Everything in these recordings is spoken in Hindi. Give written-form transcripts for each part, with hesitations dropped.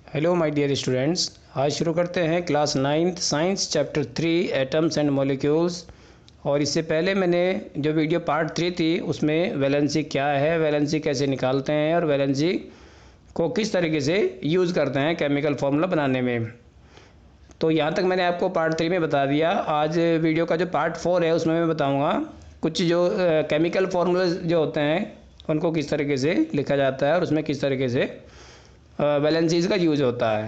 हेलो माय डियर स्टूडेंट्स, आज शुरू करते हैं class 9th science chapter 3 atoms and molecules. और इससे पहले मैंने जो वीडियो पार्ट 3 थी उसमें वैलेंसी क्या है, वैलेंसी कैसे निकालते हैं और वैलेंसी को किस तरीके से यूज़ करते हैं केमिकल फार्मूला बनाने में। तो यहाँ तक मैंने आपको पार्ट 3 में बता दिया। आज वीडियो का जो पार्ट 4 है उसमें मैं बताऊँगा कुछ जो केमिकल फार्मूले जो होते हैं उनको किस तरीके से लिखा जाता है और उसमें किस तरीके से वैलेंसीज का यूज होता है।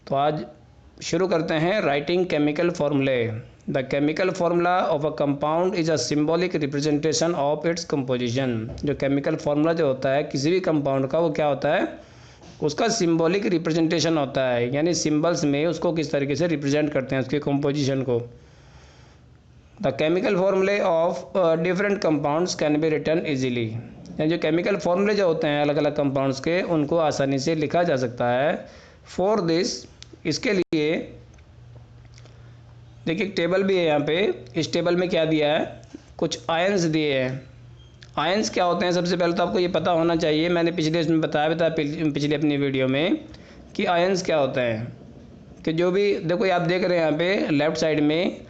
तो आज शुरू करते हैं राइटिंग केमिकल फार्मूले। The chemical formula of a compound is a symbolic representation of its composition. जो केमिकल फार्मूला जो होता है किसी भी कंपाउंड का, वो क्या होता है, उसका सिंबॉलिक रिप्रेजेंटेशन होता है, यानी सिंबल्स में उसको किस तरीके से रिप्रेजेंट करते हैं उसके कंपोजिशन को। The chemical formulae of different compounds can be written easily. यानी जो केमिकल फार्मूले जो होते हैं अलग अलग कंपाउंड्स के, उनको आसानी से लिखा जा सकता है। फॉर दिस, इसके लिए देखिए एक टेबल भी है यहाँ पे। इस टेबल में क्या दिया है, कुछ आयंस दिए हैं। आयंस क्या होते हैं, सबसे पहले तो आपको ये पता होना चाहिए। मैंने पिछले इसमें बताया भी था, पिछली अपनी वीडियो में, कि आयंस क्या होते हैं। कि जो भी देखो, आप देख रहे हैं यहाँ पे लेफ्ट साइड में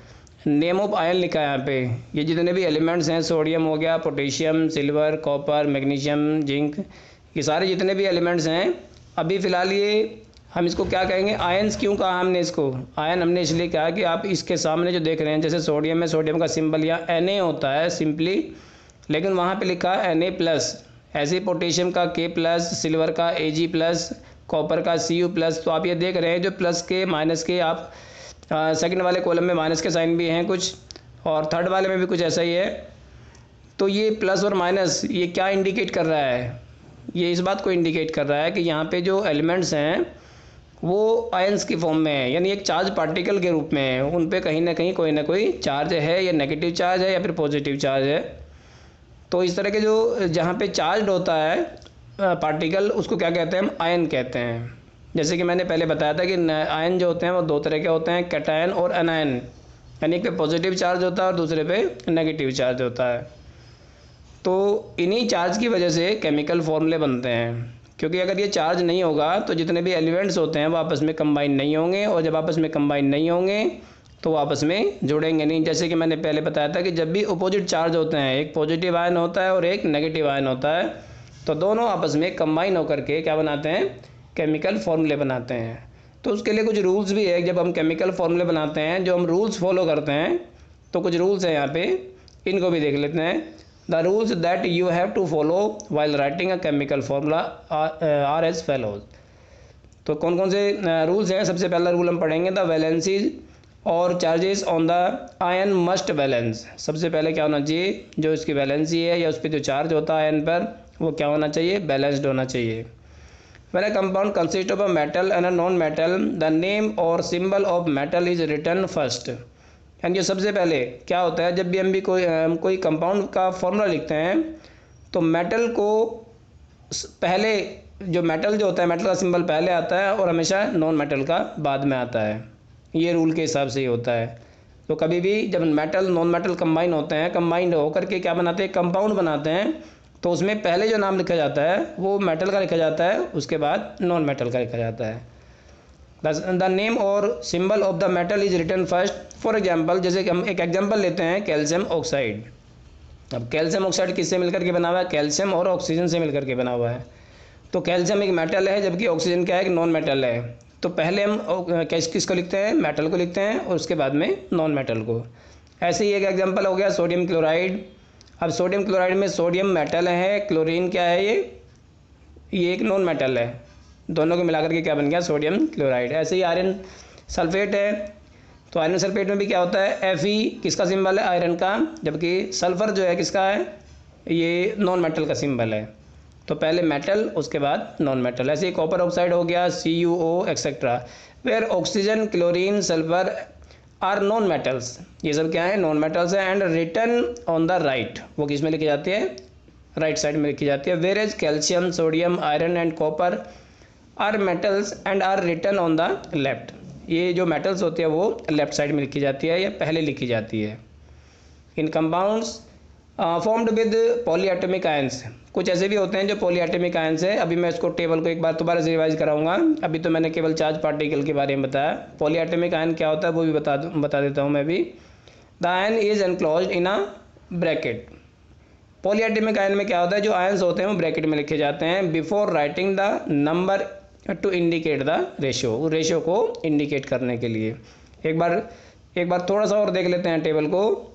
नेम ऑफ आयन लिखा है यहाँ पे। ये जितने भी एलिमेंट्स हैं, सोडियम हो गया, potassium, silver, copper, magnesium, zinc, ये सारे जितने भी एलिमेंट्स हैं, अभी फ़िलहाल ये हम इसको क्या कहेंगे, आयंस। क्यों कहा हमने इसको आयन? हमने इसलिए कहा कि आप इसके सामने जो देख रहे हैं, जैसे सोडियम में सोडियम का सिंबल या Na होता है सिंपली, लेकिन वहाँ पे लिखा है Na+। ऐसे पोटेशियम का K+, सिल्वर का Ag+, कॉपर का Cu+। तो आप ये देख रहे हैं जो प्लस के माइनस के, आप सेकंड वाले कॉलम में माइनस के साइन भी हैं कुछ, और थर्ड वाले में भी कुछ ऐसा ही है। तो ये प्लस और माइनस ये क्या इंडिकेट कर रहा है? ये इस बात को इंडिकेट कर रहा है कि यहाँ पे जो एलिमेंट्स हैं वो आयंस की फॉर्म में है, यानी एक चार्ज पार्टिकल के रूप में है। उन पे कहीं ना कोई चार्ज है, या नेगेटिव चार्ज है या फिर पॉजिटिव चार्ज है। तो इस तरह के जो जहाँ पे चार्ज होता है पार्टिकल, उसको क्या कहते हैं, हम आयन कहते हैं। जैसे कि मैंने पहले बताया था कि आयन जो होते हैं वो दो तरह के होते हैं, कैटायन और एनायन। यानी एक पे पॉजिटिव चार्ज होता है और दूसरे पे नेगेटिव चार्ज होता है। तो इन्हीं चार्ज की वजह से केमिकल फॉर्मूले बनते हैं, क्योंकि अगर ये चार्ज नहीं होगा तो जितने भी एलिमेंट्स होते हैं वो आपस में कंबाइन नहीं होंगे, और जब आपस में कंबाइन नहीं होंगे तो वो आपस में जुड़ेंगे नहीं। जैसे कि मैंने पहले बताया था कि जब भी अपोजिट चार्ज होते हैं, एक पॉजिटिव आयन होता है और एक नेगेटिव आयन होता है, तो दोनों आपस में कंबाइन होकर के क्या बनाते हैं, केमिकल फॉर्मूले बनाते हैं। तो उसके लिए कुछ रूल्स भी है। जब हम केमिकल फॉर्मूले बनाते हैं, जो हम रूल्स फॉलो करते हैं, तो कुछ रूल्स हैं यहाँ पे, इनको भी देख लेते हैं। The rules that you have to follow while writing a chemical formula are as follows. तो कौन कौन से रूल्स हैं? सबसे पहला रूल हम पढ़ेंगे, द वैलेंसीज और charges on the ion must balance. सबसे पहले क्या होना चाहिए, जो इसकी वैलेंसी है या उस पर जो चार्ज होता है आयन पर, वो क्या होना चाहिए, बैलेंस्ड होना चाहिए। When a compound consists of a metal and a non-metal, the name or symbol of metal is written first। यानी जो सबसे पहले क्या होता है, जब भी हम भी कोई कंपाउंड का फॉर्मूला लिखते हैं, तो मेटल को पहले, जो मेटल जो होता है, मेटल का सिंबल पहले आता है और हमेशा नॉन मेटल का बाद में आता है। ये रूल के हिसाब से ही होता है। तो कभी भी जब मेटल नॉन मेटल कंबाइन होते हैं, कंबाइंड होकर के क्या बनाते हैं, कंपाउंड बनाते हैं, तो उसमें पहले जो नाम लिखा जाता है वो मेटल का लिखा जाता है, उसके बाद नॉन मेटल का लिखा जाता है। The name or symbol of the metal is written first. For example, जैसे कि हम एक एग्जांपल लेते हैं, कैल्शियम ऑक्साइड। अब कैल्शियम ऑक्साइड किससे मिलकर के बना हुआ है, कैल्शियम और ऑक्सीजन से मिलकर के बना हुआ है। तो कैल्शियम एक मेटल है, जबकि ऑक्सीजन क्या है, एक नॉन मेटल है। तो पहले हम किसको लिखते हैं, मेटल को लिखते हैं, और उसके बाद में नॉन मेटल को। ऐसे ही एक एग्जांपल हो गया सोडियम क्लोराइड। अब सोडियम क्लोराइड में सोडियम मेटल है, क्लोरीन क्या है, ये एक नॉन मेटल है। दोनों को मिलाकर के क्या बन गया, सोडियम क्लोराइड। ऐसे ही आयरन सल्फेट है, तो आयरन सल्फेट में भी क्या होता है, Fe किसका सिंबल है, आयरन का, जबकि सल्फर जो है किसका है, ये नॉन मेटल का सिंबल है। तो पहले मेटल, उसके बाद नॉन मेटल। ऐसे ही कॉपर ऑक्साइड हो गया, CuO et cetera, where oxygen, chlorine, sulphur are non metals. ये सब क्या है, नॉन मेटल्स है। And written on the right, वो किस में लिखी जाती है, राइट साइड में लिखी जाती है। Whereas calcium, sodium, iron and copper are metals and are written on the left. ये जो मेटल्स होती है वो लेफ्ट साइड में लिखी जाती है या पहले लिखी जाती है। In compounds formed with polyatomic ions. कुछ ऐसे भी होते हैं जो पॉलीएटॉमिक आयंस है। अभी मैं इसको टेबल को एक बार दोबारा से रिवाइज कराऊंगा। अभी तो मैंने केवल चार्ज पार्टिकल के बारे में बताया। पॉलीएटॉमिक आयन क्या होता है वो भी बता देता हूँ मैं भी। The ion is enclosed in a bracket. Polyatomic ion में क्या होता है, जो आयंस होते हैं वो ब्रैकेट में लिखे जाते हैं before writing the number two indicate the ratio, ratio को इंडिकेट करने के लिए। एक बार थोड़ा सा और देख लेते हैं टेबल को।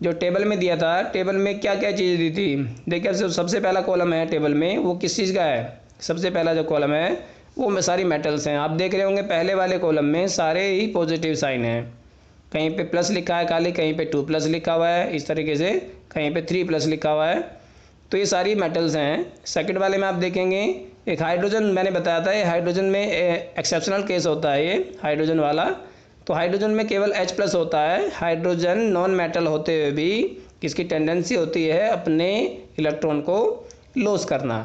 जो टेबल में दिया था, टेबल में क्या क्या चीज़ दी थी। देखिए सबसे पहला कॉलम है टेबल में, वो किस चीज़ का है। सबसे पहला जो कॉलम है वो सारी मेटल्स हैं। आप देख रहे होंगे पहले वाले कॉलम में सारे ही पॉजिटिव साइन हैं। कहीं पे प्लस लिखा है खाली, कहीं पे 2+ लिखा हुआ है इस तरीके से, कहीं पे 3+ लिखा हुआ है। तो ये सारी मेटल्स हैं। सेकंड वाले में आप देखेंगे एक हाइड्रोजन, मैंने बताया था ये हाइड्रोजन में एक्सेप्शनल केस होता है ये हाइड्रोजन वाला। तो हाइड्रोजन में केवल H+ होता है। हाइड्रोजन नॉन मेटल होते हुए भी इसकी टेंडेंसी होती है अपने इलेक्ट्रॉन को लॉस करना।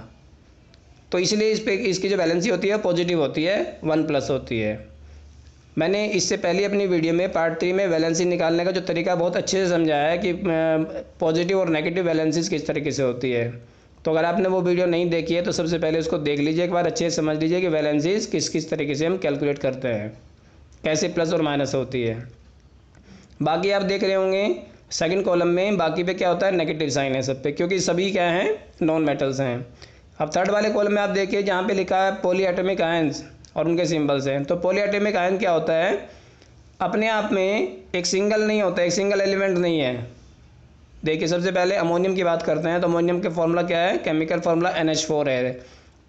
तो इसलिए इस पे इसकी जो वैलेंसी होती है पॉजिटिव होती है, 1+ होती है। मैंने इससे पहले अपनी वीडियो में पार्ट 3 में वैलेंसी निकालने का जो तरीका बहुत अच्छे से समझाया है कि पॉजिटिव और नेगेटिव वैलेंसीज किस तरीके से होती है। तो अगर आपने वो वीडियो नहीं देखी है तो सबसे पहले उसको देख लीजिए एक बार, अच्छे से समझ लीजिए कि वैलेंसीज किस किस तरीके से हम कैलकुलेट करते हैं, कैसे प्लस और माइनस होती है। बाकी आप देख रहे होंगे सेकंड कॉलम में बाकी पे क्या होता है, नेगेटिव साइन है सब पे, क्योंकि सभी क्या हैं, नॉन मेटल्स हैं। अब थर्ड वाले कॉलम में आप देखिए जहाँ पे लिखा है पॉलीएटॉमिक आयंस और उनके सिंबल्स हैं। तो पॉलीएटॉमिक आयन क्या होता है, अपने आप में एक सिंगल नहीं होता, एक सिंगल एलिमेंट नहीं है। देखिए सबसे पहले अमोनियम की बात करते हैं तो अमोनियम का फॉर्मूला क्या है, केमिकल फार्मूला NH4 है।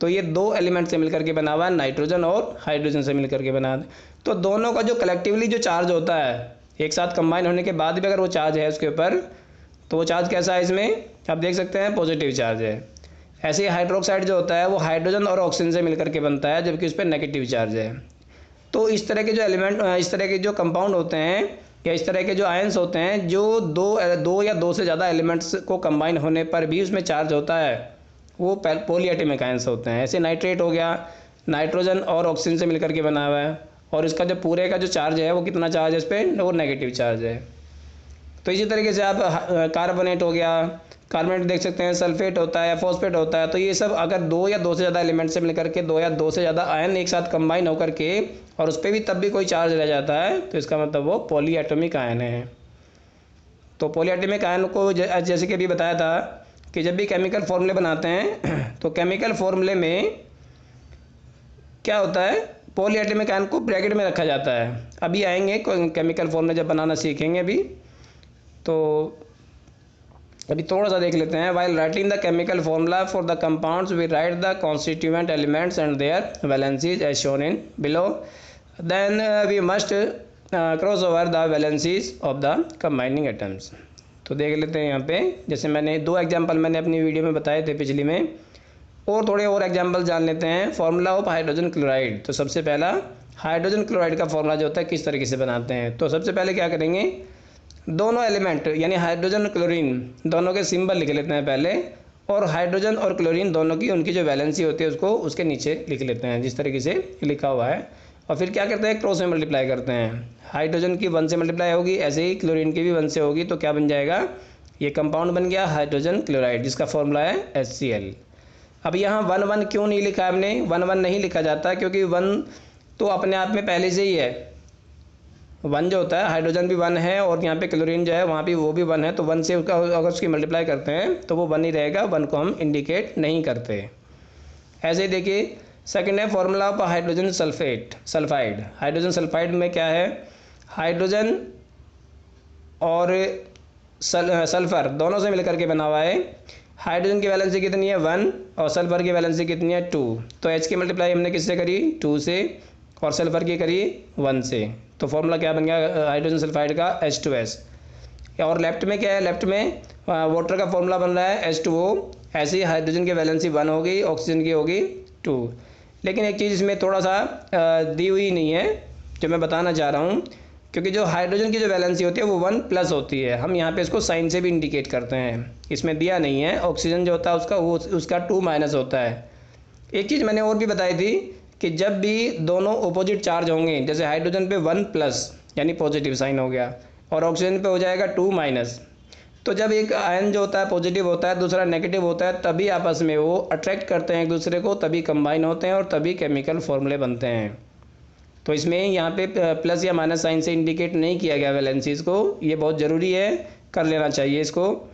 तो ये 2 एलिमेंट से मिलकर के बना हुआ है, नाइट्रोजन और हाइड्रोजन से मिलकर के बना है। तो दोनों का जो कलेक्टिवली जो चार्ज होता है एक साथ कंबाइन होने के बाद भी अगर वो चार्ज है उसके ऊपर, तो वो चार्ज कैसा है, इसमें आप देख सकते हैं पॉजिटिव चार्ज है। ऐसे ही हाइड्रोक्साइड जो होता है वो हाइड्रोजन और ऑक्सीजन से मिलकर के बनता है, जबकि उस पर नेगेटिव चार्ज है। तो इस तरह के जो एलिमेंट, इस तरह के जो कंपाउंड होते हैं या इस तरह के जो आयंस होते हैं जो दो या दो से ज़्यादा एलिमेंट्स को कंबाइन होने पर भी उसमें चार्ज होता है, वो पॉलीएटॉमिक आयंस होते हैं। ऐसे नाइट्रेट हो गया, नाइट्रोजन और ऑक्सीजन से मिलकर के बना हुआ है और इसका जो पूरे का जो चार्ज है वो कितना चार्ज है इस पर, वो नेगेटिव चार्ज है। तो इसी तरीके से आप कार्बोनेट हो गया, कार्बोनेट देख सकते हैं, सल्फेट होता है या फॉस्फेट होता है। तो ये सब अगर 2 या 2 से ज़्यादा एलिमेंट से मिलकर के 2 या 2 से ज़्यादा आयन एक साथ कंबाइन होकर के और उस पर भी तब भी कोई चार्ज रह जाता है तो इसका मतलब वो पॉलीएटॉमिक आयन है। तो पॉलीएटॉमिक आयन को जैसे कि अभी बताया था कि जब भी केमिकल फॉर्मूले बनाते हैं तो केमिकल फॉर्मूले में क्या होता है, पॉलीएटॉमिक आयन को ब्रैकेट में रखा जाता है। अभी आएंगे केमिकल फॉर्मूले जब बनाना सीखेंगे अभी, तो अभी थोड़ा सा देख लेते हैं। While writing the chemical formula for the compounds we write the constituent elements and their valencies as shown in below, then we must cross over the valencies of the combining atoms. तो देख लेते हैं यहाँ पे, जैसे मैंने 2 एग्जाम्पल मैंने अपनी वीडियो में बताए थे पिछली में, और थोड़े और एग्जाम्पल जान लेते हैं। Formula of hydrogen chloride. तो सबसे पहला हाइड्रोजन क्लोराइड का फॉर्मूला जो होता है किस तरीके से बनाते हैं। तो सबसे पहले क्या करेंगे, दोनों एलिमेंट यानी हाइड्रोजन क्लोरीन दोनों के सिंबल लिख लेते हैं पहले, और हाइड्रोजन और क्लोरीन दोनों की उनकी जो वैलेंसी होती है उसको उसके नीचे लिख लेते हैं जिस तरीके से लिखा हुआ है। और फिर क्या करते हैं, क्रॉस में मल्टीप्लाई करते हैं। हाइड्रोजन की 1 से मल्टीप्लाई होगी, ऐसे ही क्लोरीन की भी 1 से होगी, तो क्या बन जाएगा, ये कंपाउंड बन गया हाइड्रोजन क्लोराइड जिसका फॉर्मूला है HCl। अब यहाँ 1 क्यों नहीं लिखा है हमने, 1 नहीं लिखा जाता क्योंकि 1 तो अपने आप में पहले से ही है। 1 जो होता है, हाइड्रोजन भी 1 है और यहाँ पे क्लोरीन जो है वहाँ भी वो भी 1 है, तो 1 से उसका अगर उसकी मल्टीप्लाई करते हैं तो वो 1 ही रहेगा, 1 को हम इंडिकेट नहीं करते। ऐसे ही देखिए सेकंड है formula of hydrogen sulphide. Hydrogen sulphide में क्या है, हाइड्रोजन और सल्फर दोनों से मिलकर के बना हुआ है। हाइड्रोजन की वैलेंसी कितनी है 1 और सल्फर की वैलेंसी कितनी है 2। तो H की मल्टीप्लाई हमने किससे करी, 2 से, और सल्फर की करी 1 से। तो फॉर्मूला क्या बन गया हाइड्रोजन सल्फाइड का, H2S। और लेफ्ट में क्या है, लेफ्ट में वाटर का फॉर्मूला बन रहा है H2O। ऐसे ही हाइड्रोजन की वैलेंसी 1 होगी, ऑक्सीजन की होगी 2। लेकिन एक चीज़ इसमें थोड़ा सा दी हुई नहीं है जो मैं बताना चाह रहा हूँ, क्योंकि जो हाइड्रोजन की जो वैलेंसी होती है वो 1+ होती है। हम यहाँ पे इसको साइन से भी इंडिकेट करते हैं, इसमें दिया नहीं है। ऑक्सीजन जो होता है उसका 2- होता है। एक चीज़ मैंने और भी बताई थी कि जब भी दोनों अपोजिट चार्ज होंगे, जैसे हाइड्रोजन पे 1+ यानी पॉजिटिव साइन हो गया और ऑक्सीजन पे हो जाएगा 2-, तो जब एक आयन जो होता है पॉजिटिव होता है, दूसरा नेगेटिव होता है, तभी आपस में वो अट्रैक्ट करते हैं एक दूसरे को, तभी कंबाइन होते हैं और तभी केमिकल फॉर्मूले बनते हैं। तो इसमें यहाँ पे प्लस या माइनस साइन से इंडिकेट नहीं किया गया वैलेंसीज को, ये बहुत ज़रूरी है, कर लेना चाहिए इसको।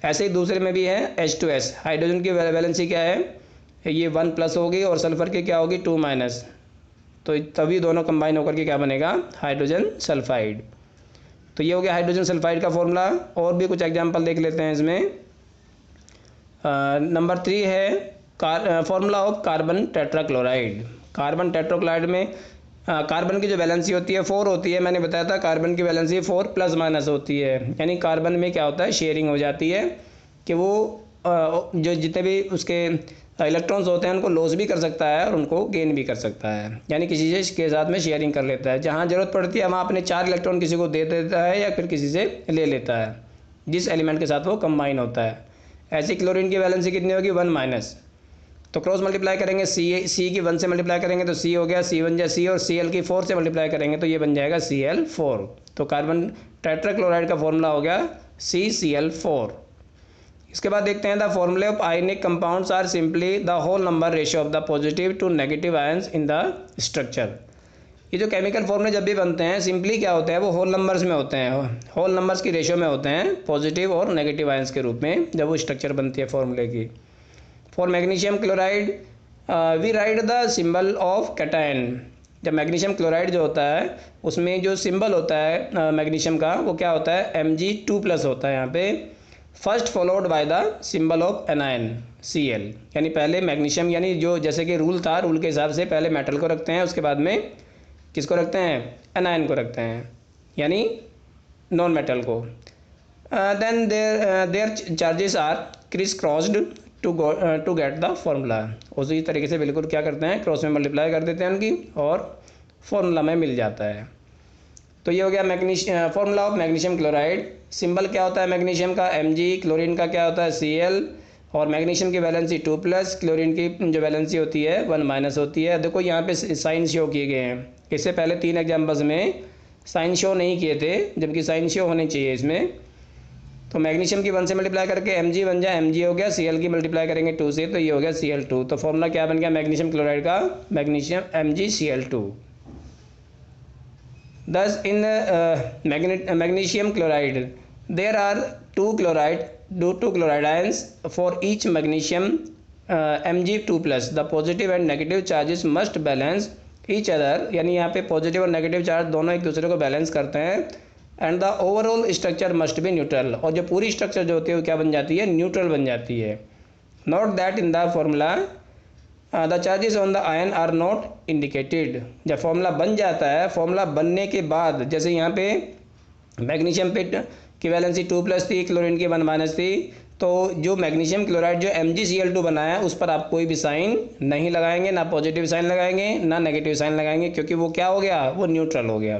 ऐसे ही दूसरे में भी है H2S, हाइड्रोजन की वैलेंसी क्या है, ये 1+ होगी और सल्फ़र की क्या होगी 2-, तो तभी दोनों कंबाइन होकर के क्या बनेगा, हाइड्रोजन सल्फाइड। तो ये हो गया हाइड्रोजन सल्फाइड का फॉर्मूला। और भी कुछ एग्जांपल देख लेते हैं इसमें। नंबर 3 है formula of carbon tetrachloride. Carbon tetrachloride में कार्बन की जो वैलेंसी होती है 4 होती है, मैंने बताया था कार्बन की वैलेंसी 4+ होती है, यानी कार्बन में क्या होता है शेयरिंग हो जाती है कि वो जो जितने भी उसके इलेक्ट्रॉन्स होते हैं उनको लॉस भी कर सकता है और उनको गेन भी कर सकता है, यानी किसी चीज़ के साथ में शेयरिंग कर लेता है। जहाँ ज़रूरत पड़ती है वहाँ अपने 4 इलेक्ट्रॉन किसी को दे देता है या फिर किसी से ले लेता है जिस एलिमेंट के साथ वो कंबाइन होता है। ऐसे क्लोरीन की वैलेंसी कितनी होगी 1-, तो क्रॉस मल्टीप्लाई करेंगे सी की 1 से मल्टीप्लाई करेंगे तो सी हो गया, सी बन जाए सी, और Cl की 4 से मल्टीप्लाई करेंगे तो ये बन जाएगा Cl4। तो कार्बन टेट्राक्लोराइड का फॉर्मूला हो गया CCl4। इसके बाद देखते हैं the formulae of ionic compounds are simply the whole number ratio of the positive to negative ions in the structure. ये जो केमिकल फॉर्मूले जब भी बनते हैं सिंपली क्या होते हैं, वो होल नंबर्स में होते हैं, होल नंबर्स की रेशियो में होते हैं, पॉजिटिव और नेगेटिव आयंस के रूप में जब वो स्ट्रक्चर बनती है फॉर्मूले की। For magnesium chloride we write the symbol of cation. जब मैग्नीशियम क्लोराइड जो होता है उसमें जो सिंबल होता है मैग्नीशियम का वो क्या होता है Mg2+ होता है यहाँ पे, first followed by the symbol of anion Cl, यानी पहले मैग्नीशियम, यानी जो जैसे कि रूल था, रूल के हिसाब से पहले मेटल को रखते हैं, उसके बाद में किसको रखते हैं, एनायन को रखते हैं, यानी नॉन मेटल को। Then their charges are criss crossed to get the formula. उसी तरीके से बिल्कुल क्या करते हैं, क्रॉस में मल्टीप्लाई कर देते हैं उनकी और फॉर्मूला में मिल जाता है। तो ये हो गया formula of magnesium chloride. Symbol क्या होता है मैग्नीशियम का Mg, क्लोरीन का क्या होता है Cl, और मैग्नीशियम की वैलेंसी 2+, क्लोरीन की जो वैलेंसी होती है 1- होती है। देखो यहाँ पे साइन शो किए गए हैं, इससे पहले 3 एग्जाम्पल्स में साइन शो नहीं किए थे, जबकि साइन शो होने चाहिए इसमें। तो मैग्नीशियम की 1 से मल्टीप्लाई करके Mg बन जाए, Mg हो गया, Cl की मल्टीप्लाई करेंगे 2 से तो ये हो गया Cl2। तो फॉर्मूला क्या बन गया मैग्नीशियम क्लोराइड का, magnesium MgCl2। Thus in magnesium chloride there are two chloride ions for each magnesium Mg2+. The positive and negative charges must balance each other, यानी यहाँ पे पॉजिटिव और नेगेटिव चार्ज दोनों एक दूसरे को बैलेंस करते हैं। And the overall structure must be neutral, और जो पूरी स्ट्रक्चर जो होती है वो क्या बन जाती है, न्यूट्रल बन जाती है। Note that in the formula the charges on the ion are not indicated. जब फॉर्मूला बन जाता है, फॉर्मूला बनने के बाद, जैसे यहाँ पे मैग्नीशियम पे की वैलेंसी 2+ थी, क्लोरीन की 1- थी, तो जो मैग्नीशियम क्लोराइड जो MgCl2 बनाया उस पर आप कोई भी साइन नहीं लगाएंगे, ना पॉजिटिव साइन लगाएंगे ना नेगेटिव साइन लगाएंगे, क्योंकि वो क्या हो गया, वो न्यूट्रल हो गया,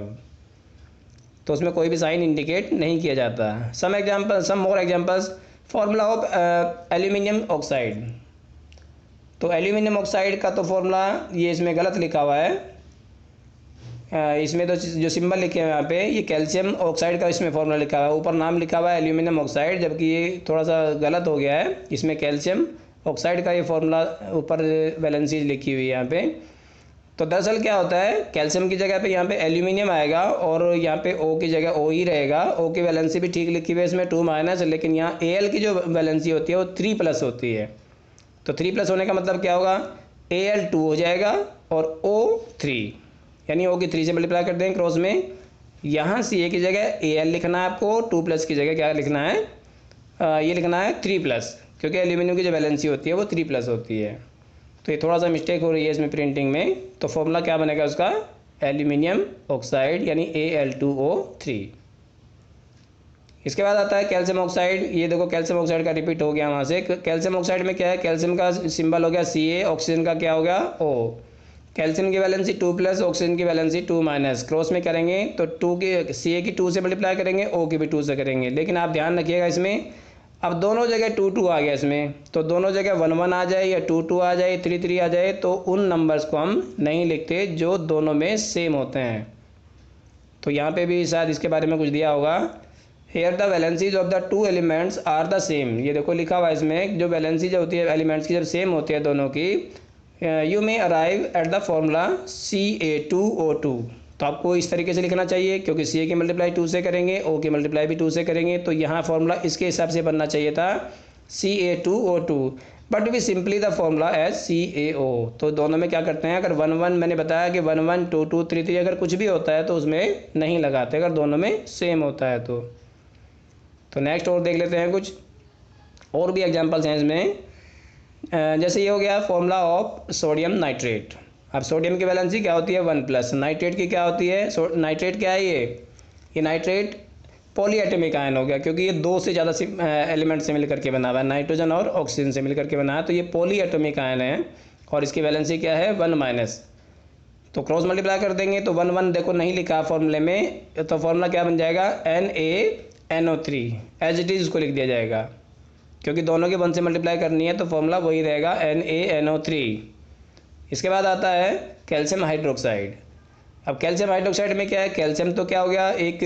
तो उसमें कोई भी साइन इंडिकेट नहीं किया जाता। Some more examples. Formula of aluminium oxide. तो एल्यूमिनियम ऑक्साइड का तो फॉर्मूला ये इसमें गलत लिखा हुआ है, इसमें तो जो सिंबल लिखे हैं यहाँ पे ये कैल्शियम ऑक्साइड का इसमें फॉर्मूला लिखा हुआ है, ऊपर नाम लिखा हुआ है एल्यूमिनियम ऑक्साइड, जबकि ये थोड़ा सा गलत हो गया है, इसमें कैल्शियम ऑक्साइड का ये फॉर्मूला ऊपर वैलेंसी लिखी हुई है यहाँ पे। तो दरअसल क्या होता है, कैल्शियम की जगह पे यहाँ पे एल्यूमिनियम आएगा और यहाँ पे O की जगह O ही रहेगा। O की वैलेंसी भी ठीक लिखी हुई है इसमें 2-, लेकिन यहाँ Al की जो वैलेंसी होती है वो 3+ होती है। तो 3+ होने का मतलब क्या होगा, Al2 हो जाएगा और O3, यानी O की 3 से मल्टीप्लाई कर देंगे क्रॉस में, यहाँ Ca की जगह Al लिखना है आपको, 2+ की जगह क्या लिखना है, ये लिखना है 3+, क्योंकि एल्यूमिनियम की जो वैलेंसी होती है वो 3+ होती है। तो ये थोड़ा सा मिस्टेक हो रही है इसमें प्रिंटिंग में। तो फॉर्मूला क्या बनेगा उसका, एल्यूमिनियम ऑक्साइड यानी Al2O3। इसके बाद आता है कैल्शियम ऑक्साइड। ये देखो कैल्शियम ऑक्साइड का रिपीट हो गया वहाँ से। कैल्शियम ऑक्साइड में क्या है, कैल्शियम का सिंबल हो गया Ca, ऑक्सीजन का क्या हो गया O। कैल्शियम की वैलेंसी 2+, ऑक्सीजन की वैलेंसी 2-, क्रॉस में करेंगे तो Ca की 2 से मल्टीप्लाई करेंगे, O की भी 2 से करेंगे। लेकिन आप ध्यान रखिएगा इसमें अब दोनों जगह 2-2 आ गया इसमें, तो दोनों जगह 1-1 आ जाए या 2-2 आ जाए, 3-3 आ जाए, तो उन नंबर्स को हम नहीं लिखते जो दोनों में सेम होते हैं। तो यहाँ पे भी शायद इसके बारे में कुछ दिया होगा, here the valencies of the two elements are the same. ये देखो लिखा हुआ है इसमें, जो वैलेंसी जो होती है एलिमेंट्स की जब सेम होती है दोनों की, you may arrive at the formula Ca2O2। तो आपको इस तरीके से लिखना चाहिए, क्योंकि Ca की मल्टीप्लाई 2 से करेंगे, O की मल्टीप्लाई भी 2 से करेंगे, तो यहाँ फॉर्मूला इसके हिसाब से बनना चाहिए था Ca2O2, but we simply the formula as CaO। तो दोनों में क्या करते हैं, अगर 1 1 मैंने बताया कि 1 1 2 2 3 3 अगर कुछ भी होता है तो उसमें नहीं लगाते, अगर दोनों में सेम होता है तो नेक्स्ट और देख लेते हैं कुछ और भी एग्जांपल्स हैं इसमें। जैसे ये हो गया फॉर्मूला ऑफ सोडियम नाइट्रेट। अब सोडियम की वैलेंसी क्या होती है 1+, नाइट्रेट की क्या होती है, नाइट्रेट क्या है ये नाइट्रेट पॉलीएटॉमिक आयन हो गया, क्योंकि ये दो से ज़्यादा एलिमेंट से मिलकर के बना हुआ है, नाइट्रोजन और ऑक्सीजन से मिलकर के बना है, तो ये पॉलीएटॉमिक आयन है और इसकी वैलेंसी क्या है 1-। तो क्रॉस मल्टीप्लाई कर देंगे तो 1 1 देखो नहीं लिखा फॉर्मूले में, तो फॉर्मूला क्या बन जाएगा NaNO3, एज इट इज़ उसको लिख दिया जाएगा, क्योंकि दोनों के 1 से मल्टीप्लाई करनी है तो फॉर्मूला वही रहेगा NaNO3। इसके बाद आता है कैल्शियम हाइड्रोक्साइड। अब कैल्शियम हाइड्रोक्साइड में क्या है, कैल्शियम तो क्या हो गया, एक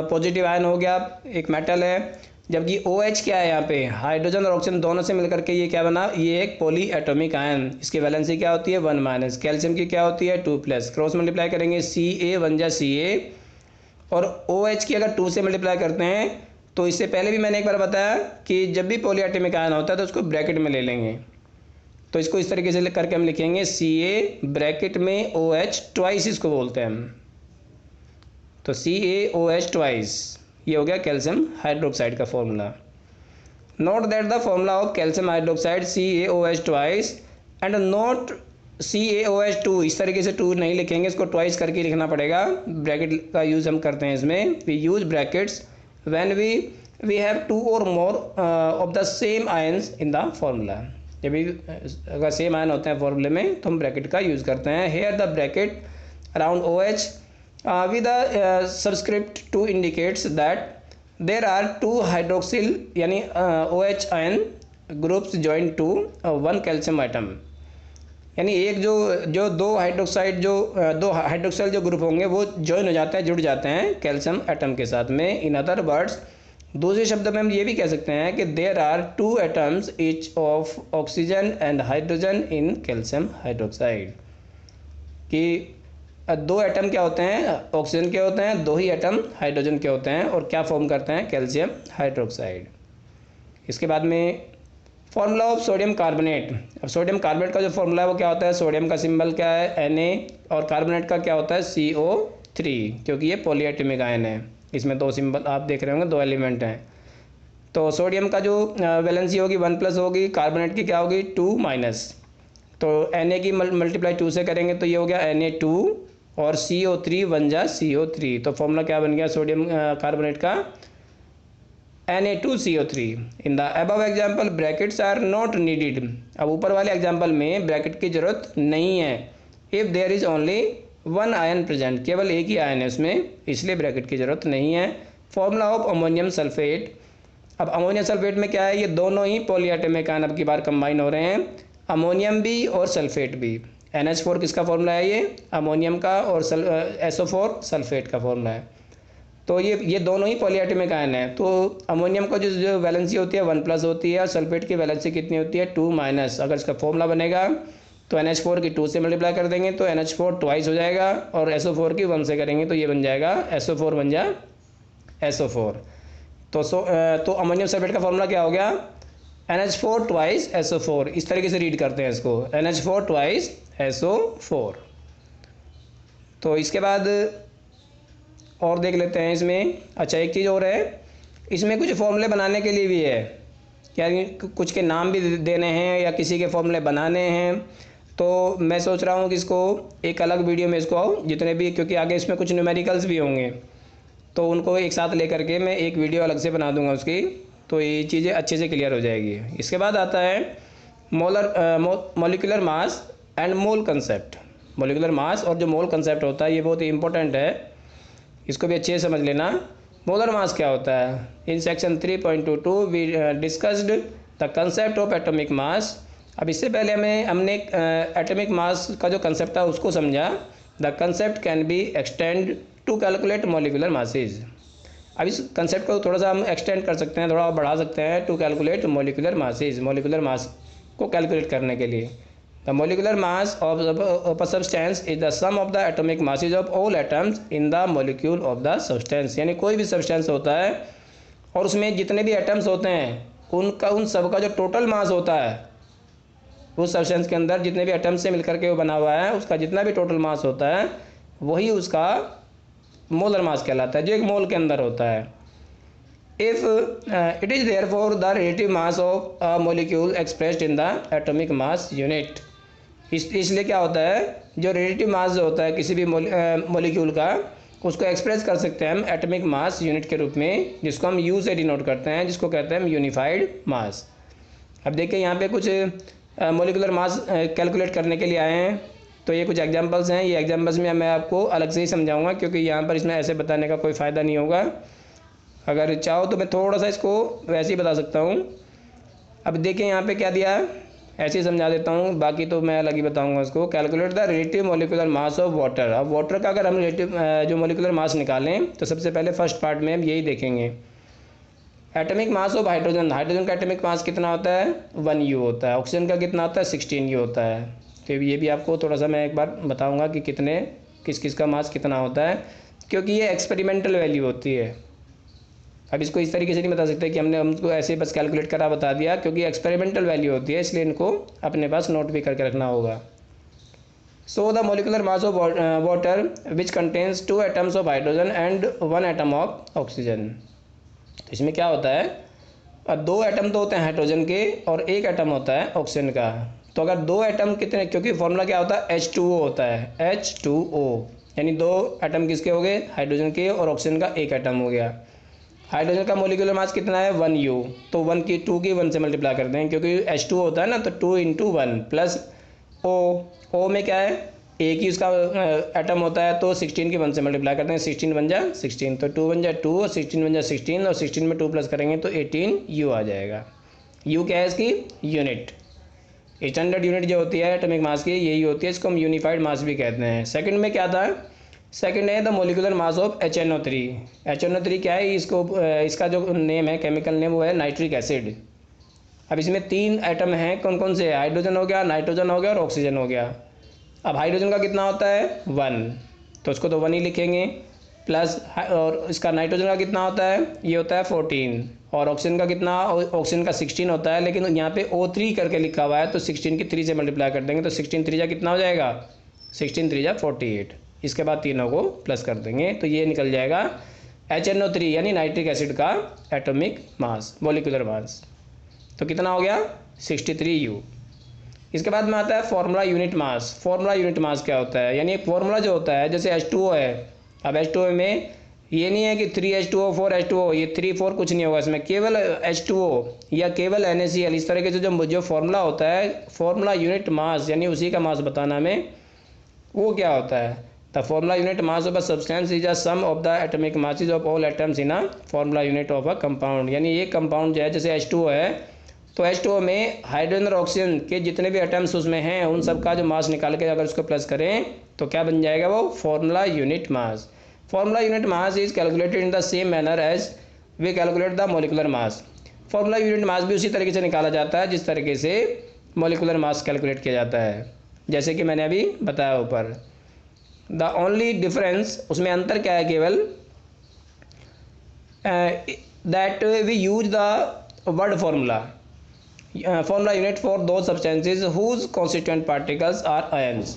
पॉजिटिव आयन हो गया, एक मेटल है, जबकि OH क्या है यहाँ पे, हाइड्रोजन और ऑक्सीजन दोनों से मिलकर के ये क्या बना, ये एक पॉली एटॉमिक आयन। इसकी वैलेंसी क्या होती है 1-। कैल्शियम की क्या होती है 2+, क्रॉस मल्टीप्लाई करेंगे Ca बन जा Ca, और OH की अगर 2 से मल्टीप्लाई करते हैं तो इससे पहले भी मैंने एक बार बताया कि जब भी पॉली एटॉमिक आयन होता है तो उसको ब्रैकेट में ले लेंगे, तो इसको इस तरीके से करके हम लिखेंगे Ca ब्रैकेट में OH ट्वाइस, इसको बोलते हैं हम, तो CaOH ट्वाइस, ये हो गया कैल्शियम हाइड्रोक्साइड का formula. Note that the formula of calcium hydroxide CaOH twice and not CaOH2, इस तरीके से 2 नहीं लिखेंगे, इसको ट्वाइस करके लिखना पड़ेगा। ब्रैकेट का यूज़ हम करते हैं इसमें, we use brackets when we have 2 or more of the same ions in the formula. जब भी अगर सेम आयन होते हैं फॉर्मूले में तो हम ब्रैकेट का यूज़ करते हैं। Here the bracket around OH with the subscript 2 indicates that there are 2 hydroxyl यानी OH ion groups join to 1 calcium atom, यानी एक जो दो हाइड्रोक्साइल जो ग्रुप होंगे वो जॉइन हो जाते हैं, जुड़ जाते हैं कैल्शियम एटम के साथ में। इन अदर वर्ड्स, दूसरे शब्द में हम ये भी कह सकते हैं कि there are 2 atoms each of oxygen and hydrogen in calcium hydroxide, कि 2 एटम क्या होते हैं, ऑक्सीजन के होते हैं, 2 ही एटम हाइड्रोजन के होते हैं, और क्या फॉर्म करते हैं कैल्शियम हाइड्रोक्साइड। इसके बाद में फॉर्मूला ऑफ सोडियम कार्बोनेट। अब सोडियम कार्बोनेट का जो फॉर्मूला है वो क्या होता है, सोडियम का सिंबल क्या है Na, और कार्बोनेट का क्या होता है CO3, क्योंकि ये पॉलीएटॉमिक आयन है, इसमें 2 सिंबल आप देख रहे होंगे, 2 एलिमेंट हैं। तो सोडियम का जो वैलेंसी होगी 1+ होगी, कार्बोनेट की क्या होगी 2-। तो Na की मल्टीप्लाई 2 से करेंगे तो ये हो गया Na2, और CO3 बन जा CO3, तो फॉर्मूला क्या बन गया सोडियम कार्बोनेट का Na2CO3। In the above example brackets are not needed. अब ऊपर वाले एग्जाम्पल में ब्रैकेट की जरूरत नहीं है, if there is only 1 ion present, केवल एक ही आयन है उसमें, इसलिए ब्रैकेट की जरूरत नहीं है। Formula of ammonium sulphate. अब अमोनियम सल्फेट में क्या है, ये दोनों ही पॉलीएटॉमिक आयन अब की बार कंबाइन हो रहे हैं, अमोनियम भी और सल्फेट भी। NH4 किसका फॉर्मूला है, ये अमोनियम का, और SO4 सल्फेट का फॉर्मूला है। तो ये दोनों ही पॉलीएटॉमिक आयन है। तो अमोनियम का जो वैलेंसी होती है 1+ होती है, और सल्फेट की वैलेंसी कितनी होती है 2-। अगर इसका फॉर्मूला बनेगा तो NH4 की 2 से मल्टीप्लाई कर देंगे तो NH4 ट्वाइस हो जाएगा, और SO4 की 1 से करेंगे तो ये बन जाएगा SO4 बन जा SO4। तो अमोनियम सल्फेट का फॉर्मूला क्या हो गया NH4 ट्वाइस SO4, इस तरीके से रीड करते हैं इसको, NH4 ट्वाइस SO4। तो इसके बाद और देख लेते हैं इसमें। अच्छा, एक चीज़ और है, इसमें कुछ फॉर्मूले बनाने के लिए भी है, यानी कुछ के नाम भी देने हैं या किसी के फॉर्मूले बनाने हैं, तो मैं सोच रहा हूँ कि इसको एक अलग वीडियो में इसको जितने भी, क्योंकि आगे इसमें कुछ न्यूमेरिकल्स भी होंगे, तो उनको एक साथ लेकर के मैं एक वीडियो अलग से बना दूंगा उसकी, तो ये चीज़ें अच्छे से क्लियर हो जाएगी। इसके बाद आता है molecular mass and mole concept. Molecular mass और जो मोल कंसेप्ट होता है ये बहुत ही इंपॉर्टेंट है, इसको भी अच्छे से समझ लेना। मोलर मास क्या होता है, in section 3.22 we discussed the concept of atomic mass. अब इससे पहले हमने एटॉमिक मास का जो कंसेप्ट था उसको समझा। The concept can be extend to calculate molecular masses. अब इस कंसेप्ट को थोड़ा सा हम एक्सटेंड कर सकते हैं, थोड़ा बढ़ा सकते हैं to calculate molecular masses, molecular mass को कैलकुलेट करने के लिए। The molecular mass of a substance is the sum of the atomic masses of all atoms in the molecule of the substance. यानी कोई भी सब्सटेंस होता है और उसमें जितने भी एटम्स होते हैं उन सब का जो टोटल मास होता है, उस सब्सटेंस के अंदर जितने भी एटम्स से मिलकर के वो बना हुआ है उसका जितना भी टोटल मास होता है वही उसका मोलर मास कहलाता है, जो एक मोल के अंदर होता है। If it is there for the relative mass of a molecule expressed in the atomic mass unit. इसलिए क्या होता है, जो रिलेटिव मास जो होता है किसी भी मोलिक्यूल का, उसको एक्सप्रेस कर सकते हैं हम एटॉमिक मास यूनिट के रूप में, जिसको हम यू से डिनोट करते हैं, जिसको कहते हैं हम यूनिफाइड मास। अब देखिए यहाँ पे कुछ मोलिकुलर मास कैलकुलेट करने के लिए आए हैं, तो ये कुछ एग्जांपल्स हैं। ये एग्जांपल्स में मैं आपको अलग से ही समझाऊंगा, क्योंकि यहाँ पर इसमें ऐसे बताने का कोई फ़ायदा नहीं होगा। अगर चाहो तो मैं थोड़ा सा इसको वैसे ही बता सकता हूँ। अब देखिए यहाँ पे क्या दिया है, ऐसे ही समझा देता हूँ, बाकी तो मैं अलग ही बताऊँगा इसको। Calculate the relative molecular mass of water. अब वाटर का अगर हम रिलेटिव जो मोलिकुलर मास निकालें तो सबसे पहले फर्स्ट पार्ट में हम यही देखेंगे। Atomic mass of hydrogen, hydrogen का एटॉमिक मास कितना होता है, 1 U होता है। ऑक्सीजन का कितना होता है, 16 U होता है। तो ये भी आपको थोड़ा सा मैं एक बार बताऊंगा कि किस किस का मास कितना होता है, क्योंकि ये एक्सपेरिमेंटल वैल्यू होती है। अब इसको इस तरीके से नहीं बता सकते कि हमको ऐसे बस कैलकुलेट करा बता दिया, क्योंकि एक्सपेरिमेंटल वैल्यू होती है, इसलिए इनको अपने पास नोट भी करके रखना होगा। So the molecular mass of water which contains 2 atoms of hydrogen and 1 atom of oxygen. तो इसमें क्या होता है, 2 एटम तो होते हैं हाइड्रोजन के और 1 एटम होता है ऑक्सीजन का। तो अगर 2 एटम कितने, क्योंकि फॉर्मूला क्या होता है, H2O होता है, H2O, यानी 2 एटम किसके हो गए, हाइड्रोजन के, और ऑक्सीजन का 1 एटम हो गया। हाइड्रोजन का मोलिकुलर मास कितना है, 1 U। तो 2 की 1 से मल्टीप्लाई कर दें, क्योंकि H2O होता है ना, तो 2 × 1 प्लस O में क्या है, एक ही उसका एटम होता है, तो 16 की 1 से मल्टीप्लाई करते हैं, 16 बन जा 16, तो 2 बन जा 2 और 16 बन जा 16, और 16 में 2 प्लस करेंगे तो 18 U आ जाएगा। U क्या है इसकी यूनिट, स्टैंडर्ड यूनिट जो होती है एटॉमिक मास की यही होती है, इसको हम यूनिफाइड मास भी कहते हैं। सेकंड में क्या था, सेकंड है the molecular mass of HNO3। HNO3 क्या है, इसका जो नेम है, केमिकल नेम, वो है नाइट्रिक एसिड। अब इसमें 3 एटम हैं, कौन कौन से, हाइड्रोजन हो गया, नाइट्रोजन हो गया और ऑक्सीजन हो गया। अब हाइड्रोजन का कितना होता है, 1, तो उसको तो 1 ही लिखेंगे, प्लस और इसका नाइट्रोजन का कितना होता है, ये होता है 14, और ऑक्सीजन का कितना, ऑक्सीजन का 16 होता है, लेकिन यहाँ पे O3 करके लिखा हुआ है, तो 16 की 3 से मल्टीप्लाई कर देंगे, तो 16 3 कितना हो जाएगा, 16 3 48। इसके बाद तीनों को प्लस कर देंगे, तो ये निकल जाएगा HNO3 यानी नाइट्रिक एसिड का एटॉमिक मास, मोलिकुलर मास। तो कितना हो गया, 63 U। इसके बाद में आता है formula unit mass. Formula unit मास क्या होता है, यानी एक फॉर्मूला जो होता है, जैसे H2O है, अब H2O में ये नहीं है कि 3H2O 4H2O, ये 3 4 कुछ नहीं होगा इसमें, केवल H2O या केवल NaCl, इस तरह के जो फॉर्मूला होता है, फॉर्मूला यूनिट मास यानी उसी का मास बताना में, वो क्या होता है, the formula unit mass of a substance is a sum of the atomic masses of all atoms in a formula unit of a compound. यानी ये कंपाउंड जो है, जैसे H2O है, तो H2O में हाइड्रोजन और ऑक्सीजन के जितने भी एटम्स उसमें हैं, उन सब का जो मास निकाल के अगर उसको प्लस करें तो क्या बन जाएगा, वो formula unit mass. Formula unit mass is calculated in the same manner as we calculate the molecular mass. Formula unit mass भी उसी तरीके से निकाला जाता है जिस तरीके से मोलिकुलर मास कैलकुलेट किया जाता है, जैसे कि मैंने अभी बताया ऊपर। द ओनली डिफरेंस, उसमें अंतर क्या है केवल, that we use the word formula unit for दो substances whose constituent particles are ions.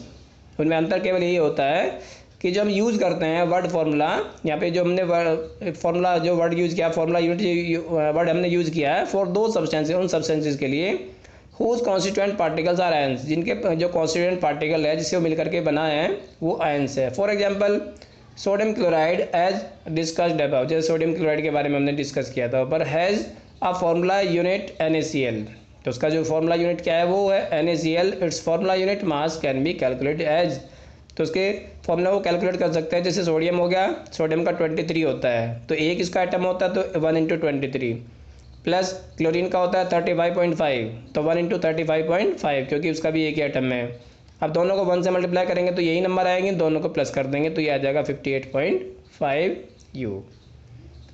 उनमें अंतर केवल यही होता है कि जो हम यूज़ करते हैं वर्ड फार्मूला, यहाँ पे जो हमने फार्मूला जो वर्ड यूज़ किया, फार्मूला यूनिट वर्ड हमने यूज़ किया है फॉर दो सब्सटेंसेज, उन सब्सटेंसेज के लिए whose constituent particles are ions, जिनके जो कॉन्स्टिट्यूएंट पार्टिकल है जिससे वो मिलकर के बना है वो आयंस है। For example sodium chloride as discussed above, जैसे सोडियम क्लोराइड के बारे में हमने डिस्कस किया था, पर has a formula unit NaCl, तो उसका जो फॉर्मूला यूनिट क्या है वो है NaCl। Its formula unit mass can be calculate as, तो उसके फॉर्मूला को कैलकुलेट कर सकते हैं। जैसे सोडियम हो गया, सोडियम का 23 होता है, तो एक इसका आइटम होता है तो 1 × 23, प्लस क्लोरीन का होता है 35.5, तो 1 × 35.5, क्योंकि उसका भी एक ही आइटम है। अब दोनों को 1 से मल्टीप्लाई करेंगे तो यही नंबर आएंगे, दोनों को प्लस कर देंगे तो ये आ जाएगा 58.5 U।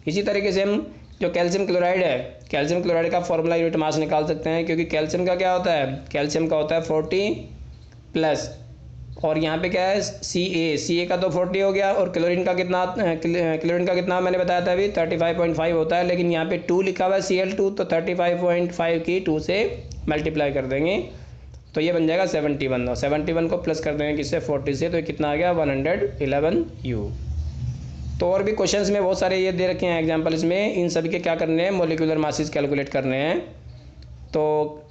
इसी तरीके से हम जो कैल्शियम क्लोराइड है, कैल्शियम क्लोराइड का फॉर्मूला यूनिट मास निकाल सकते हैं, क्योंकि कैल्शियम का क्या होता है, कैल्शियम का होता है 40+, और यहाँ पे क्या है सी ए का तो 40 हो गया, और क्लोरीन का कितना मैंने बताया था अभी 35.5 होता है, लेकिन यहाँ पे 2 लिखा हुआ है Cl2, तो 35.5 की 2 से मल्टीप्लाई कर देंगे तो ये बन जाएगा 71, और 71 को प्लस कर देंगे किससे 40 से, तो ये कितना आ गया 111U। तो और भी क्वेश्चंस में बहुत सारे ये दे रखे हैं एग्जांपल, इसमें इन सभी के क्या करने हैं, मोलिकुलर मासेस कैलकुलेट करने हैं। तो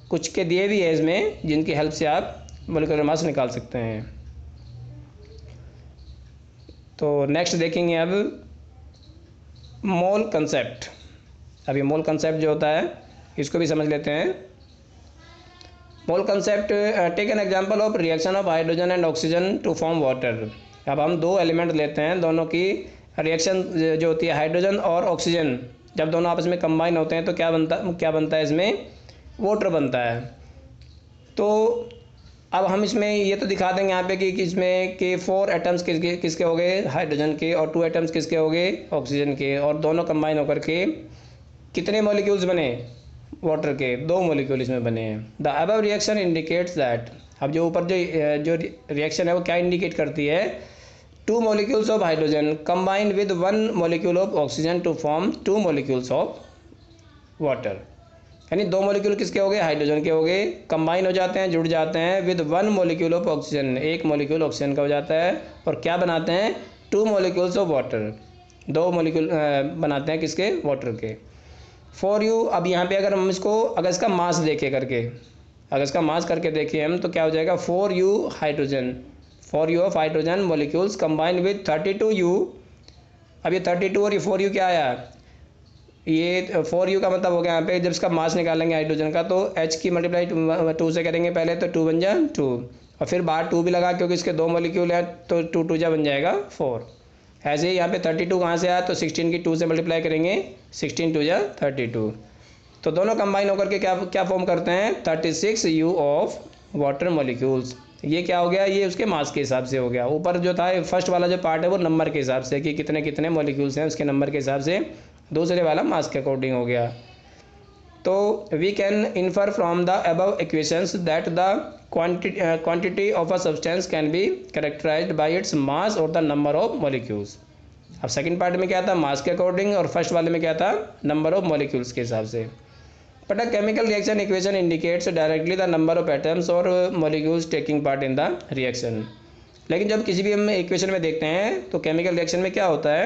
कुछ के दिए भी है इसमें जिनकी हेल्प से आप मोलिकुलर मास निकाल सकते हैं। तो नेक्स्ट देखेंगे अब मोल कंसेप्ट। अब ये मोल कंसेप्ट जो होता है इसको भी समझ लेते हैं। Mole concept, take an example of reaction of hydrogen and oxygen to form water. अब हम दो एलिमेंट लेते हैं, दोनों की रिएक्शन जो होती है हाइड्रोजन और ऑक्सीजन, जब दोनों आपस में कंबाइन होते हैं तो क्या बनता है इसमें वाटर बनता है। तो अब हम इसमें ये तो दिखा देंगे यहाँ पे कि इसमें के 4 एटम्स किसके हो गए, हाइड्रोजन के, और 2 एटम्स किसके हो गए, ऑक्सीजन के, और दोनों कंबाइन होकर के कितने मॉलिक्यूल्स बने, वाटर के 2 मॉलिक्यूल इसमें बने हैं। The above reaction indicates that, अब जो ऊपर जो रिएक्शन है वो क्या इंडिकेट करती है, 2 molecules of hydrogen combine with 1 molecule of oxygen to form 2 molecules of water। यानी 2 मॉलिक्यूल किसके हो गए, हाइड्रोजन के हो गए, कंबाइन हो जाते हैं, जुड़ जाते हैं with 1 molecule of oxygen, 1 molecule oxygen का हो जाता है, और क्या बनाते हैं 2 molecules ऑफ वाटर, 2 मॉलिक्यूल बनाते हैं किसके, वाटर के। फॉर यू, अब यहाँ पे अगर हम इसको अगर इसका मास देखें करके, अगर इसका मास करके देखें हम तो क्या हो जाएगा, 4U hydrogen, 4U of hydrogen molecules combine with 32U। अब ये 32 और ये 4U क्या आया, ये 4U का मतलब हो गया यहाँ पे जब इसका मास निकालेंगे हाइड्रोजन का तो H की मल्टीप्लाई 2 से करेंगे पहले, तो 2 बन जाए 2, और फिर बाहर 2 भी लगा क्योंकि इसके 2 मॉलिक्यूल है तो 2 2 जा बन जाएगा 4। ऐसे ही यहाँ पे 32 कहाँ से आया, तो 16 की 2 से मल्टीप्लाई करेंगे, 16 2 जा 32, तो दोनों कंबाइन होकर के क्या फॉर्म करते हैं 36U ऑफ वाटर मॉलिक्यूल्स। ये क्या हो गया, ये उसके मास के हिसाब से हो गया। ऊपर जो था फर्स्ट वाला जो पार्ट है वो नंबर के हिसाब से कि कितने कितने मॉलिक्यूल्स हैं उसके नंबर के हिसाब से, दूसरे वाला मास के अकॉर्डिंग हो गया। तो we can infer from the above equations that the quantity of a substance can be characterised by its mass or the number of molecules. अब सेकंड पार्ट में क्या था, मास के अकॉर्डिंग, और फर्स्ट वाले में क्या था, नंबर ऑफ मॉलिक्यूल्स के हिसाब से। But a chemical reaction equation indicates directly the number of atoms or molecules taking part in the reaction। लेकिन जब किसी भी हम इक्वेशन में देखते हैं तो केमिकल रिएक्शन में क्या होता है,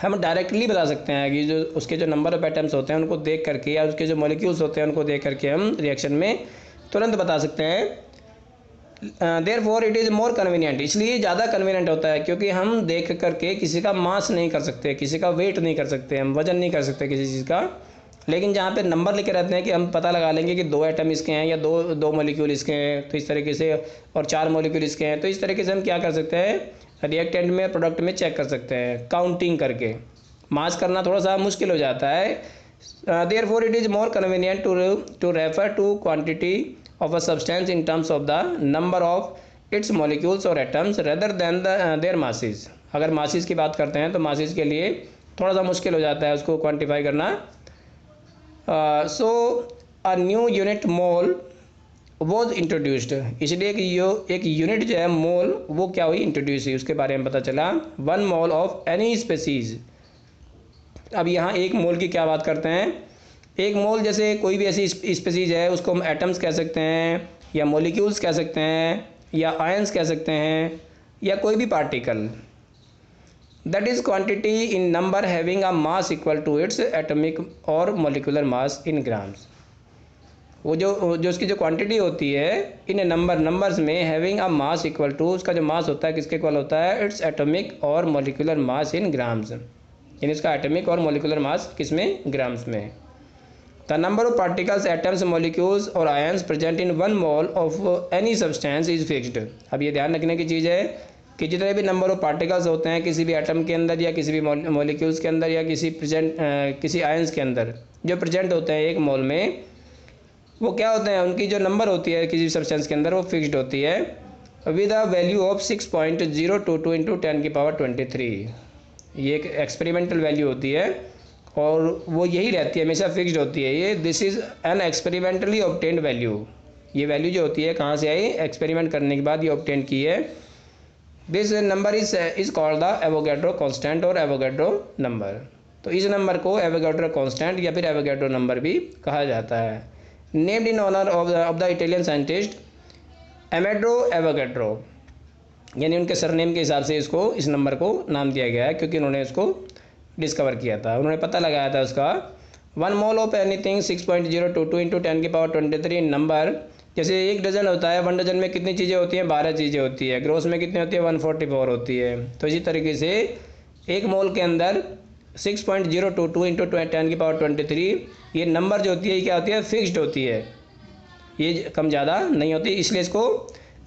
हम डायरेक्टली बता सकते हैं कि जो उसके जो नंबर ऑफ एटम्स होते हैं उनको देख करके, या उसके जो मॉलिक्यूल्स होते हैं उनको देख करके हम रिएक्शन में तुरंत बता सकते हैं। Therefore it is more convenient, इसलिए ज़्यादा कन्वीनियंट होता है क्योंकि हम देख करके किसी का मास नहीं कर सकते, किसी का वेट नहीं कर सकते, हम वजन नहीं कर सकते किसी चीज़ का। लेकिन जहाँ पे नंबर लिखे रहते हैं कि हम पता लगा लेंगे कि 2 एटम इसके हैं या दो मॉलिक्यूल इसके हैं, तो इस तरीके से, और 4 मॉलिक्यूल इसके हैं, तो इस तरीके से हम क्या कर सकते हैं रिएक्टेंट में, प्रोडक्ट में चेक कर सकते हैं काउंटिंग करके। मास करना थोड़ा सा मुश्किल हो जाता है। Therefore it is more convenient to refer to quantity of a substance in terms of the number of its molecules और atoms rather than their masses. अगर मासेस की बात करते हैं तो मासेस के लिए थोड़ा सा मुश्किल हो जाता है उसको क्वान्टिफाई करना। So a new unit mole was introduced, इसलिए कि एक यूनिट जो है मोल वो क्या हुई, इंट्रोड्यूस हुई, उसके बारे में पता चला। 1 मोल ऑफ एनी स्पेसीज। अब यहाँ 1 मोल की क्या बात करते हैं, 1 मोल जैसे कोई भी ऐसी स्पेसीज है उसको हम एटम्स कह सकते हैं, या मॉलिक्यूल्स कह सकते हैं, या आयंस कह सकते हैं, या कोई भी particle. That is quantity in number having a mass equal to its atomic or molecular mass in grams। वो जो उसकी जो क्वांटिटी होती है इन नंबर्स में having a mass equal to, उसका जो मास होता है किसके इक्वल होता है, इट्स एटॉमिक और मॉलिक्यूलर मास इन ग्राम्स, यानी इसका एटॉमिक और मॉलिक्यूलर मास किसमें, ग्राम्स में। The number of particles atoms molecules और ions present in 1 mole of any substance is fixed. अब ये ध्यान रखने की चीज़ है कि जितने भी नंबर ऑफ पार्टिकल्स होते हैं किसी भी एटम के अंदर या किसी भी मॉलिक्यूल्स के अंदर या किसी आयंस के अंदर जो प्रेजेंट होते हैं 1 मोल में, वो क्या होते हैं, उनकी जो नंबर होती है किसी भी सब्सटेंस के अंदर वो फिक्स्ड होती है विद अ वैल्यू ऑफ 6.022 × 10⁻23। ये एक एक्सपेरिमेंटल वैल्यू होती है और वो यही रहती है, हमेशा फिक्स्ड होती है ये। This is an experimentally obtained value. ये वैल्यू जो होती है कहाँ से आई, एक्सपेरिमेंट करने के बाद ये ऑब्टेन की है। This number is called the Avogadro constant और एवोगैड्रो नंबर। तो इस नंबर को एवोगैड्रो कांस्टेंट या फिर एवोगैड्रो नंबर भी कहा जाता है। Named in honour of the Italian scientist Amedeo Avogadro, यानी उनके सरनेम के हिसाब से इसको, इस नंबर को नाम दिया गया है क्योंकि उन्होंने इसको डिस्कवर किया था, उन्होंने पता लगाया था उसका। 1 mole of anything 6.022 into 10⁻23 number. जैसे एक डजन होता है, 1 डजन में कितनी चीज़ें होती हैं, 12 चीज़ें होती है। ग्रोस में कितनी होती है, 144 होती है। तो इसी तरीके से एक मोल के अंदर 6.022 इंटू 10⁻23 ये नंबर जो होती है ये क्या होती है, फिक्स्ड होती है, ये कम ज़्यादा नहीं होती, इसलिए इसको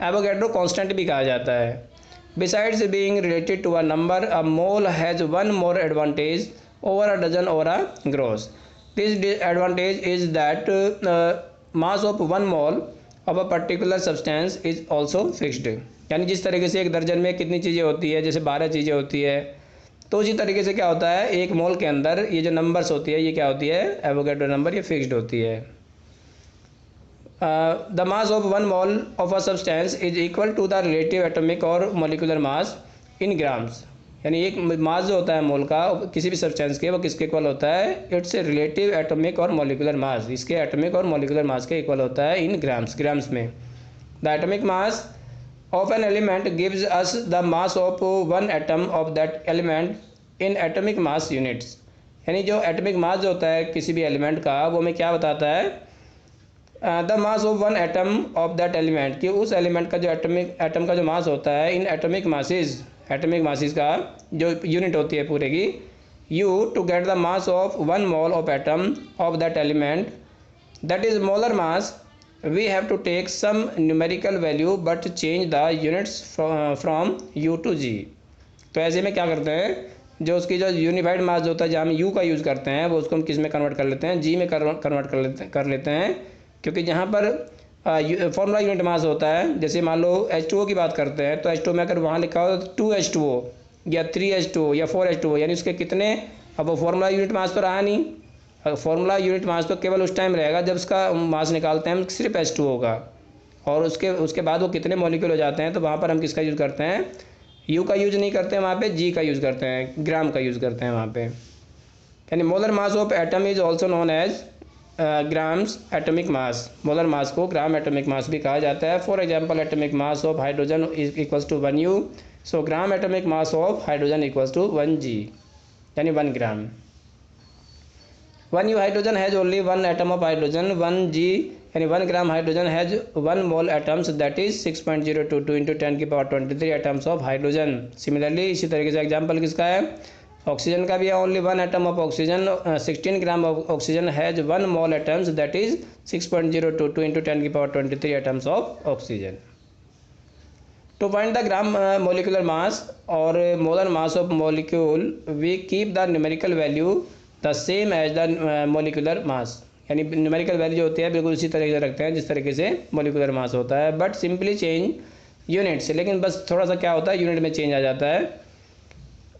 एवोगैड्रो कांस्टेंट भी कहा जाता है। Besides being related to a number, a mole has one more advantage over a dozen और a gross. This advantage is that mass of 1 mole of a particular substance is also fixed. यानी जिस तरीके से एक दर्जन में कितनी चीज़ें होती है, जैसे 12 चीज़ें होती है, तो उसी तरीके से क्या होता है, एक मोल के अंदर ये जो नंबर्स होती है ये क्या होती है, एवोगैड्रो नंबर, ये फिक्स्ड होती है। The mass of 1 mole of a substance is equal to the relative atomic or molecular mass in grams। यानी एक मास जो होता है मोल का किसी भी सब्सटेंस के, वो किसके इक्वल होता है, इट्स रिलेटिव एटॉमिक और मॉलिक्यूलर मास, इसके एटॉमिक और मॉलिक्यूलर मास के इक्वल होता है इन ग्राम्स, ग्राम्स में। The atomic mass of an element gives us the mass of 1 atom of that element in atomic mass units. यानी जो एटॉमिक मास जो होता है किसी भी एलिमेंट का, वो हमें क्या बताता है, the mass of 1 atom of that element, कि उस एलिमेंट का जो एटम का जो मास होता है in atomic masses, atomic masses का जो यूनिट होती है पूरे की, u to get the mass of 1 mole of atom of that element that is molar mass, we have to take some numerical value but change the units from you to g. तो ऐसे में क्या करते हैं, जो उसकी जो यूनिफाइड मास जो होता है, जहाँ हम यू का यूज़ करते हैं, वो उसको हम किस में कन्वर्ट कर लेते हैं, जी में कन्वर्ट कर लेते हैं। क्योंकि जहाँ पर फॉर्मूला यूनिट मास होता है, जैसे मान लो H2O की बात करते हैं, तो H2O में अगर वहाँ लिखा हो 2H2O या 3H2O या 4H2O, यानी उसके कितने, अब वो फॉर्मूला यूनिट मास तो रहा नहीं। फॉर्मूला यूनिट मास तो केवल उस टाइम रहेगा जब उसका मास निकालते हैं हम सिर्फ H2O का, और उसके बाद वो कितने मॉलिक्यूल हो जाते हैं, तो वहाँ पर हम किसका यूज़ करते हैं, यू का यूज़ नहीं करते हैं, वहाँ पे जी का यूज़ करते हैं, ग्राम का यूज़ करते हैं वहाँ पे। यानी molar mass of atom is also known as grams atomic mass. Molar mass को ग्राम एटॉमिक मास भी कहा जाता है। For example atomic mass of hydrogen is equals to 1 u, so gram atomic mass of hydrogen equals to 1 g, यानी 1 gram. 1 u hydrogen has only 1 atom of hydrogen, 1 g यानी 1 gram hydrogen has 1 mole atoms, that is 6.022 into 10⁻23 atoms of hydrogen. Similarly इसी तरीके से एग्जाम्पल किसका है, ऑक्सीजन का भी है, only 1 atom of oxygen, 16 gram of oxygen has 1 mole atoms, that is 6.022 into 10⁻23 atoms of oxygen. To find the gram molecular mass और molar mass of molecule, we keep the numerical value the same as the molecular mass. यानी न्यूमेरिकल वैल्यू जो होती है बिल्कुल उसी तरीके से रखते हैं जिस तरीके से मोलिकुलर मास होता है, बट सिंपली चेंज यूनिट्स, लेकिन बस थोड़ा सा क्या होता है, यूनिट में चेंज आ जाता है।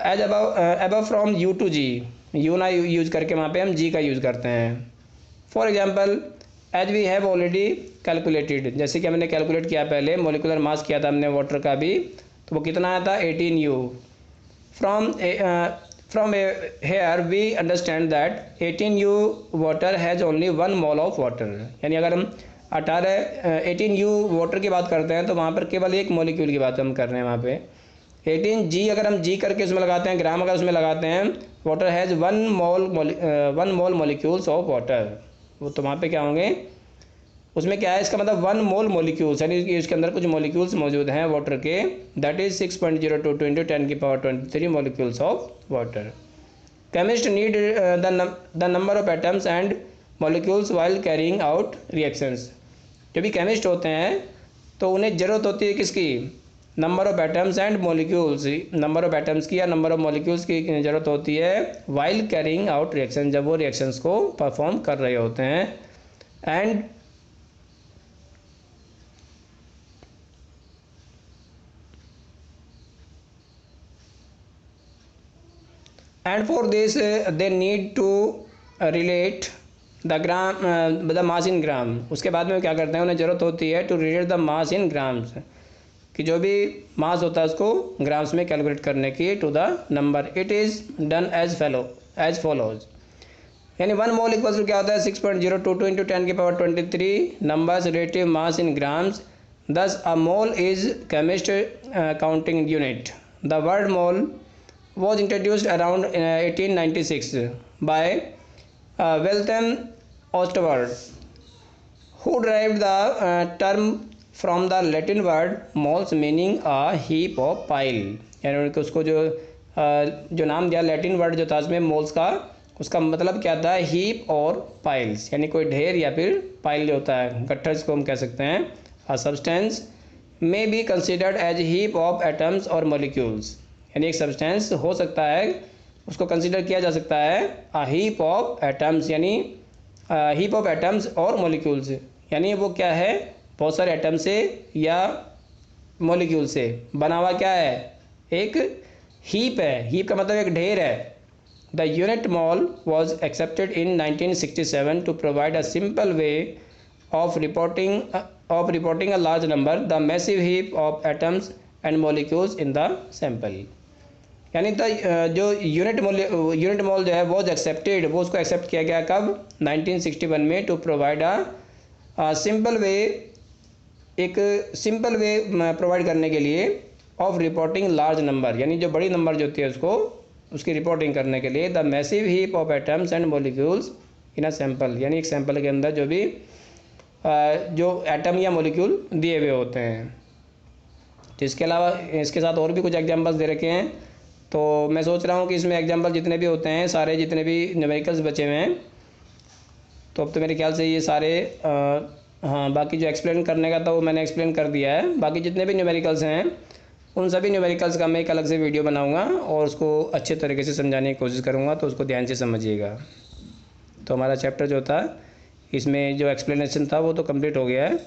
As above from you to G, U ना यूज करके वहाँ पे हम जी का यूज़ करते हैं। For example as we have already calculated, जैसे कि हमने कैलकुलेट किया पहले, मोलिकुलर मास किया था हमने वाटर का भी, तो वो कितना आया था 18 u. From here we understand that 18 u water has only 1 mole of water. यानी अगर हम 18 यू वाटर की बात करते हैं तो वहाँ पर केवल एक मॉलिक्यूल की बात हम कर रहे हैं वहाँ पे। 18 जी अगर हम जी करके उसमें लगाते हैं, ग्राम अगर उसमें लगाते हैं, water has 1 mole molecules of water, वो तो वहाँ पे क्या होंगे, उसमें क्या है, इसका मतलब 1 मोल मॉलिक्यूल्स, यानी उसके अंदर कुछ मॉलिक्यूल्स मौजूद हैं वाटर के, that is 6.022 into 10⁻23 molecules of water. Chemist need the number of atoms and molecules while carrying out reactions. जो भी केमिस्ट होते हैं तो उन्हें ज़रूरत होती है किसकी, number of atoms and molecules, number of atoms की या नंबर ऑफ मॉलिक्यूल्स की ज़रूरत होती है वाइल कैरिंग आउट रिएक्शन, जब वो रिएक्शंस को परफॉर्म कर रहे होते हैं। And and for this they need to relate the mass in gram. उसके बाद में क्या करते हैं, उन्हें ज़रूरत होती है to relate the mass in grams, कि जो भी मास होता है उसको ग्राम्स में कैलकुलेट करने की to the number. It is done as follows, यानी 1 मोल इक्वल टू क्या होता है 6.022 इंटू 10 की power 23 numbers relative mass in grams. Thus, a mole is chemist counting unit. The word mole was introduced around 1896 by Wilhelm Ostwald, who derived the term from the Latin word moles, meaning a heap of pile. यानी उसको जो नाम दिया लैटिन वर्ड जो था उसमें मोल्स का, उसका मतलब क्या था, हीप और पाइल्स, यानी कोई ढेर या फिर पाइल जो होता है गट्ठर, को हम कह सकते हैं। A substance may be considered as a heap of atoms or molecules, यानी एक सब्सटेंस हो सकता है, उसको कंसिडर किया जा सकता है a heap of atoms, यानी heap of atoms और molecules, यानी वो क्या है, बहुत सारे एटम से या मॉलिक्यूल से बना हुआ क्या है, एक हीप है। हीप का मतलब एक ढेर है। The unit mole was accepted in 1967 to provide a simple way of reporting a large number, the massive heap of atoms and molecules in the sample। यानी जो यूनिट मोल जो है वो एक्सेप्टेड, वो उसको एक्सेप्ट किया गया कब, 1961 में, to provide a simple way, एक सिंपल वे प्रोवाइड करने के लिए, ऑफ रिपोर्टिंग लार्ज नंबर, यानी जो बड़ी नंबर जो होती है उसको, उसकी रिपोर्टिंग करने के लिए, the massive heap of atoms and molecules in a sample, यानी एक सैंपल के अंदर जो भी जो एटम या मॉलिक्यूल दिए हुए होते हैं। तो इसके अलावा इसके साथ और भी कुछ एग्जांपल्स दे रखे हैं, तो मैं सोच रहा हूँ कि इसमें एग्जांपल जितने भी होते हैं, सारे जितने भी न्यूमेरिकल्स बचे हुए हैं, तो अब तो मेरे ख्याल से ये सारे हाँ, बाकी जो एक्सप्लेन करने का था वो मैंने एक्सप्लेन कर दिया है। बाकी जितने भी न्यूमेरिकल्स हैं उन सभी न्यूमेरिकल्स का मैं एक अलग से वीडियो बनाऊँगा और उसको अच्छे तरीके से समझाने की कोशिश करूँगा, तो उसको ध्यान से समझिएगा। तो हमारा चैप्टर जो था इसमें जो एक्सप्लेनेशन था वो तो कंप्लीट हो गया है।